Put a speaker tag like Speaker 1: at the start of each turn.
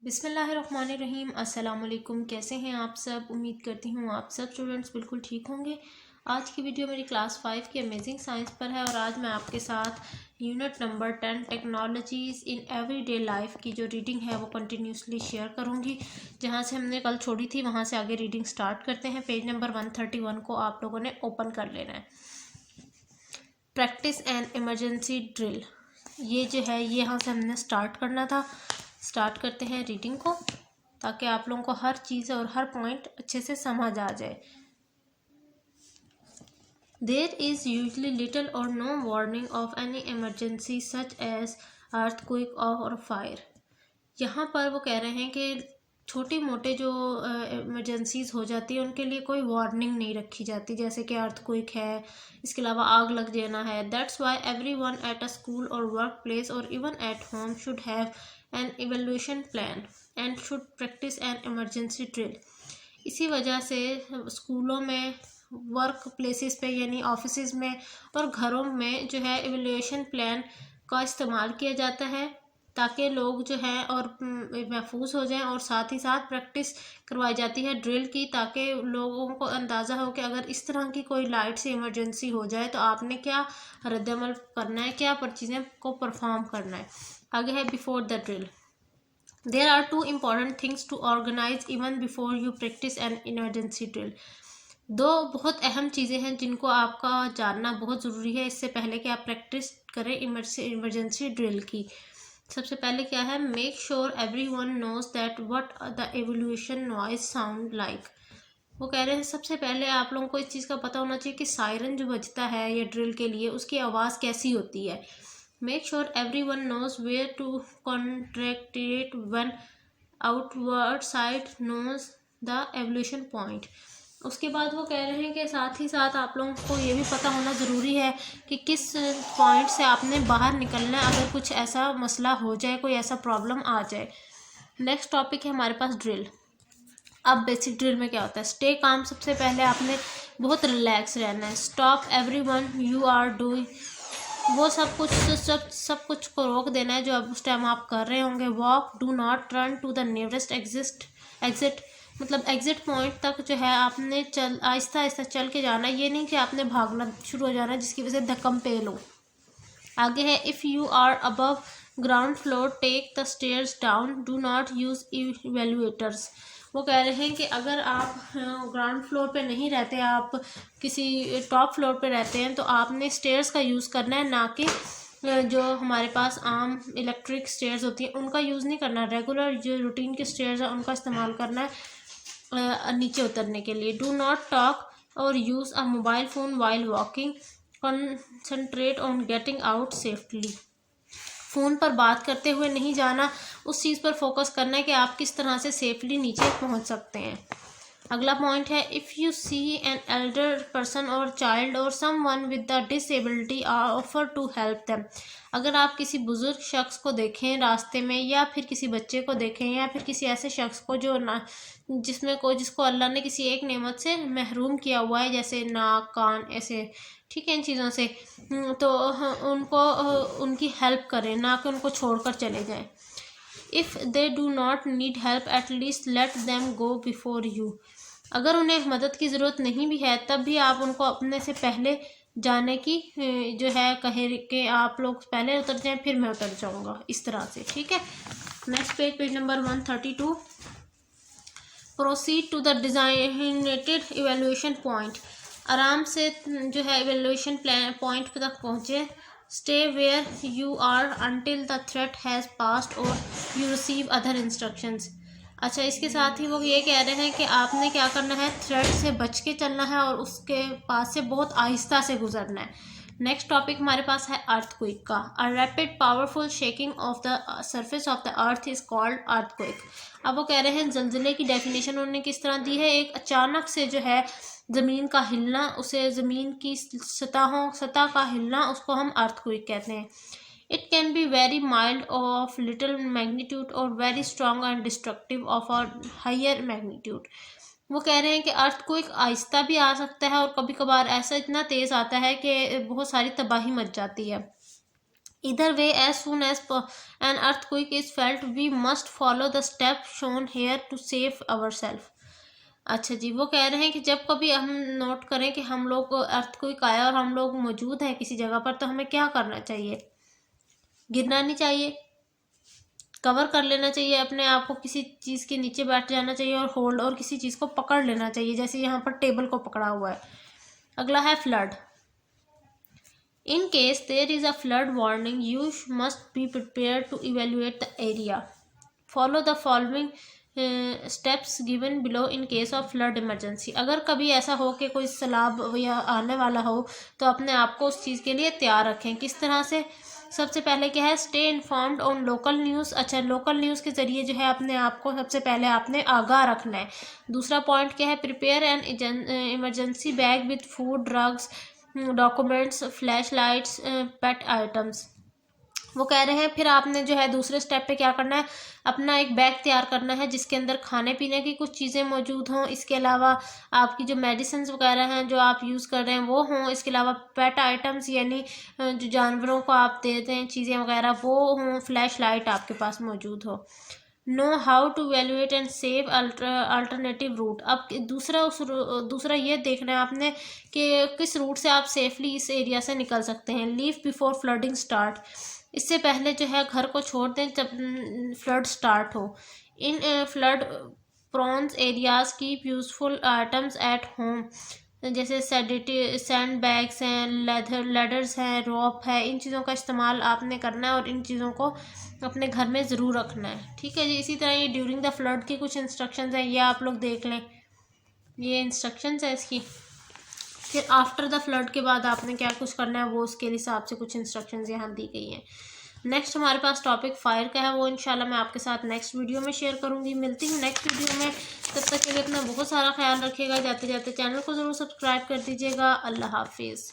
Speaker 1: बिस्मिल्लाहिर्रहमानिर्रहीम। अस्सलाम वालेकुम। कैसे हैं आप सब? उम्मीद करती हूँ आप सब स्टूडेंट्स बिल्कुल ठीक होंगे। आज की वीडियो मेरी क्लास 5 की अमेजिंग साइंस पर है और आज मैं आपके साथ unit number 10 technologies in everyday life की जो रीडिंग है वो कंटिन्यूसली शेयर करूँगी। जहाँ से हमने कल छोड़ी थी वहाँ से आगे रीडिंग स्टार्ट करते हैं। पेज नंबर 131 को आप लोगों ने ओपन कर लेना है। प्रैक्टिस एंड इमरजेंसी ड्रिल, ये जो है ये यहाँ से हमने स्टार्ट करना था। स्टार्ट करते हैं रीडिंग को ताकि आप लोगों को हर चीज़ और हर पॉइंट अच्छे से समझ आ जाए। There is usually little or no warning of any emergency such as earthquake or fire. यहाँ पर वो कह रहे हैं कि छोटी मोटे जो इमरजेंसीज हो जाती है उनके लिए कोई वार्निंग नहीं रखी जाती, जैसे कि अर्थक्वेक है, इसके अलावा आग लग जाना है। That's why every one at a school और वर्क प्लेस और even at home should have an evaluation plan and should practice an emergency drill. इसी वजह से स्कूलों में, वर्क प्लेसेस पे यानी ऑफिसेज में और घरों में जो है इवेल्यूशन प्लान का इस्तेमाल किया जाता है ताकि लोग जो है और महफूज हो जाएं, और साथ ही साथ प्रैक्टिस करवाई जाती है ड्रिल की ताकि लोगों को अंदाज़ा हो कि अगर इस तरह की कोई लाइट से इमरजेंसी हो जाए तो आपने क्या रद्दमल करना है, क्या पर चीज़ें को परफॉर्म करना है। आगे है before the drill. There are two important things to organise even before you practise an emergency drill. दो बहुत अहम चीज़ें हैं जिनको आपका जानना बहुत ज़रूरी है इससे पहले कि आप प्रैक्टिस करें इमरजेंसी ड्रिल की। सबसे पहले क्या है, make sure everyone knows that what the evacuation noise sound like. वो कह रहे हैं सबसे पहले आप लोगों को इस चीज़ का पता होना चाहिए कि सायरन जो बजता है ये ड्रिल के लिए उसकी आवाज़ कैसी होती है। Make sure everyone knows where to contracted one outward side knows the evacuation point. उसके बाद वो कह रहे हैं कि साथ ही साथ आप लोगों को ये भी पता होना ज़रूरी है कि किस पॉइंट से आपने बाहर निकलना है अगर कुछ ऐसा मसला हो जाए, कोई ऐसा प्रॉब्लम आ जाए। नेक्स्ट टॉपिक है हमारे पास ड्रिल। अब बेसिक ड्रिल में क्या होता है, स्टे काम। सबसे पहले आपने बहुत रिलैक्स रहना है। Stop every one you are doing, वो सब कुछ को रोक देना है जो अब उस टाइम आप कर रहे होंगे। Walk, do not run to the nearest exit, मतलब एग्जिट पॉइंट तक जो है आपने आहिस्ता आहिस्ता चल के जाना है, ये नहीं कि आपने भागना शुरू हो जाना जिसकी वजह से धक्कम पेल हो। आगे है if you are above ground floor take the stairs down, do not use elevators. वो कह रहे हैं कि अगर आप ग्राउंड फ्लोर पे नहीं रहते, आप किसी टॉप फ्लोर पे रहते हैं तो आपने स्टेयर्स का यूज़ करना है, ना कि जो हमारे पास आम इलेक्ट्रिक स्टेयर्स होती हैं उनका यूज़ नहीं करना। रेगुलर जो रूटीन के स्टेयर्स हैं उनका इस्तेमाल करना है नीचे उतरने के लिए। डू नॉट टॉक और use a mobile phone while walking, concentrate on getting out safely. Phone पर बात करते हुए नहीं जाना, उस चीज़ पर फोकस करना है कि आप किस तरह से सेफली नीचे पहुंच सकते हैं। अगला पॉइंट है if you see an elder person or child or someone with the disability offer to help them. अगर आप किसी बुजुर्ग शख्स को देखें रास्ते में, या फिर किसी बच्चे को देखें, या फिर किसी ऐसे शख्स को जो ना जिसको अल्लाह ने किसी एक नेमत से महरूम किया हुआ है, जैसे नाक कान ऐसे, ठीक है, इन चीज़ों से, तो उनको उनकी हेल्प करें, ना कि उनको छोड़कर चले जाएं। If they do not need help at least let them go before you. अगर उन्हें मदद की ज़रूरत नहीं भी है तब भी आप उनको अपने से पहले जाने की जो है कहे कि आप लोग पहले उतर जाएं फिर मैं उतर जाऊंगा, इस तरह से, ठीक है। Next page number 132। Proceed to the designated evacuation point. आराम से जो है इवेल्यूशन पॉइंट पे तक पहुँचे। Stay where you are until the threat has passed और यू रिसीव अदर इंस्ट्रक्शंस। अच्छा, इसके साथ ही वो ये कह रहे हैं कि आपने क्या करना है, थ्रेट से बच के चलना है और उसके पास से बहुत आहिस्ता से गुजरना है। नेक्स्ट टॉपिक हमारे पास है अर्थक्वेक का। A rapid powerful shaking of the surface of the earth is called earthquake. अब वो कह रहे हैं जल्जले की डेफिनेशन उन्होंने किस तरह दी है, एक अचानक से जो है ज़मीन का हिलना, उसे ज़मीन की सतह का हिलना, उसको हम अर्थक्वेक कहते हैं। It can be very mild of little magnitude और very strong and destructive of a higher magnitude. वो कह रहे हैं कि अर्थक्वेक आहिस्ता भी आ सकता है और कभी कभार ऐसा इतना तेज़ आता है कि बहुत सारी तबाही मच जाती है। Either way, as soon as an earthquake is felt, we must follow the steps shown here to save ourselves. अच्छा जी, वो कह रहे हैं कि जब कभी हम नोट करें कि हम लोग अर्थक्वेक आया और हम लोग मौजूद हैं किसी जगह पर, तो हमें क्या करना चाहिए? गिरना नहीं चाहिए, कवर कर लेना चाहिए अपने आप को, किसी चीज़ के नीचे बैठ जाना चाहिए और होल्ड, और किसी चीज़ को पकड़ लेना चाहिए, जैसे यहाँ पर टेबल को पकड़ा हुआ है। अगला है flood. In case there is a flood warning, you must be prepare to evacuate the area. Follow the following steps given below in case of flood emergency. अगर कभी ऐसा हो कि कोई सैलाब या आने वाला हो, तो अपने आप को उस चीज़ के लिए तैयार रखें। किस तरह से? सबसे पहले क्या है, stay informed on local news. अच्छा, लोकल न्यूज़ के ज़रिए जो है अपने आप को सबसे पहले आपने आगाह रखना है। दूसरा पॉइंट क्या है, prepare an emergency bag with food, drugs, documents, flash lights, pet items. वो कह रहे हैं फिर आपने जो है दूसरे स्टेप पे क्या करना है, अपना एक बैग तैयार करना है जिसके अंदर खाने पीने की कुछ चीज़ें मौजूद हों, इसके अलावा आपकी जो मेडिसिन वगैरह हैं जो आप यूज़ कर रहे हैं वो हों, इसके अलावा पेट आइटम्स यानी जो जानवरों को आप देते हैं चीज़ें वगैरह वो हों, फ्लैश लाइट आपके पास मौजूद हो। Know how to evacuate and save alternative route. अब दूसरा ये देखना है आपने कि किस रूट से आप सेफली इस एरिया से निकल सकते हैं। Leave before flooding start. इससे पहले जो है घर को छोड़ दें जब फ्लड स्टार्ट हो। In flood prones areas keep useful items at home, जैसे सैंड बैग्स हैं, लेडर्स हैं, रोप है, इन चीज़ों का इस्तेमाल आपने करना है और इन चीज़ों को अपने घर में ज़रूर रखना है। ठीक है जी। इसी तरह ये ड्यूरिंग द फ्लड की कुछ इंस्ट्रक्शंस हैं, ये आप लोग देख लें, ये इंस्ट्रक्शंस है इसकी। फिर आफ्टर द फ्लड के बाद आपने क्या कुछ करना है वो उसके हिसाब से कुछ इंस्ट्रक्शंस यहाँ दी गई हैं। नेक्स्ट हमारे पास टॉपिक फायर का है, वो इंशाल्लाह मैं आपके साथ नेक्स्ट वीडियो में शेयर करूँगी। मिलती हूँ नेक्स्ट वीडियो में, तब तक के लिए अपना बहुत सारा ख्याल रखिएगा। जाते जाते चैनल को ज़रूर सब्सक्राइब कर दीजिएगा। अल्लाह हाफिज़।